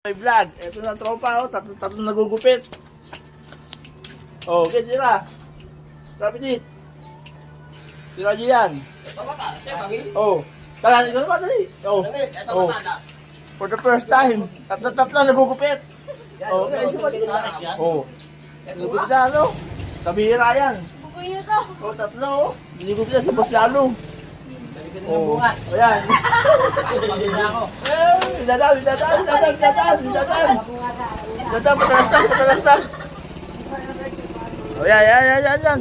May vlog. Ito na tropa, oh. Tatlo nagugupit. Oh, okay, sila. Rapid it. Sila diyan. Oh. Kala ko naman dali. Oh. Oh. For the first time, tatlo nagugupit. Oh, okay, sila. Oh. Nagugupit na, ano? Kabihira yan. Oh, tatlo. Nagugupit na si Boss Lalo. Oh, ayan. Dadaan, patalas na. Oh, yan.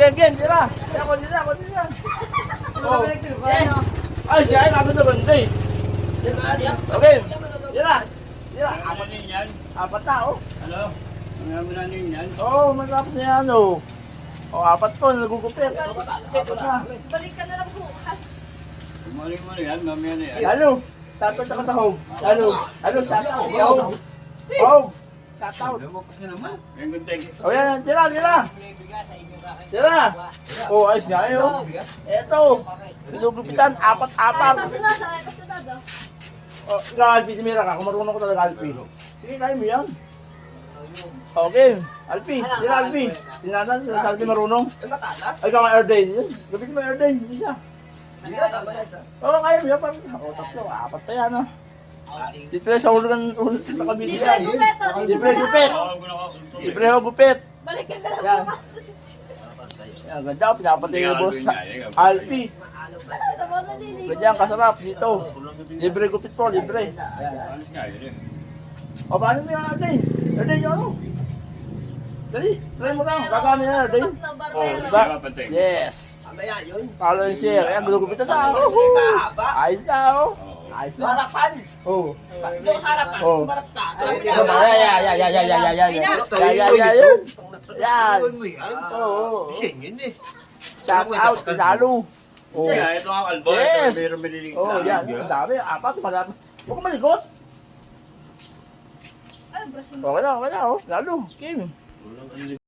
Game, tira. Ako dira. Oh, ay, kaya ako na banday. Okay, tira. Ano yan? Apat na, oh. Ano? Ano na yan? Oh, matapos na yan, oh. Oh, apat po, nagugupit. Apat na. Balik ka na lang bukas. Kumaling mo na yan, mamaya na yan. Lalo, shoutout na katahog. Lalo, shoutout. Hog, shoutout. Yan, good day. Oh, yan, tira. Oh, ayos nga yun. Eto, pinugupitan, apat-apat. Kasunod. Oh, ikaw, Alpi, si Mira ka. Kung marunong ko talaga, Alpi. Sige, kaya mo yan. Okay, Alpi, tira, Alpi. Tinatan, si Alpi marunong. Ay, ikaw nga Erdain. Yun, gabitin mo Erdain, hindi siya. Oo, kaya mo yan. Oh, tatlo, apat pa yan, ah. Dito lang sa ulo sa kabili yan. Libre gupit. Libre ho gupit. Balik ka na lang Yan. bukas. Yan, ganda, pinapatay yung boss Alpi. Ganyan, kasarap dito. Libre gupit po, libre. Alis nga yun eh. O, paano mo yung Erdain? Erdain yung ano? Dali, try mo lang. Gagana yan, Erdain. Tatlo, Oh, barbero. diba? Yes. Follow and share. Ayan, gugupitan na. Ayos na, oh. Ayos na. Harapan! Oh. Doon harapan! Oh. Harap ka! Yan. Oo. Shout out, Lalo. Oh. Kaya ito ang album. Yes. Mayroon bililing Oh, yan. Ang dami. Apat, madami. Huwag ka malikot. Ay, brush mo. Okay na, oh. Lalo. Kim.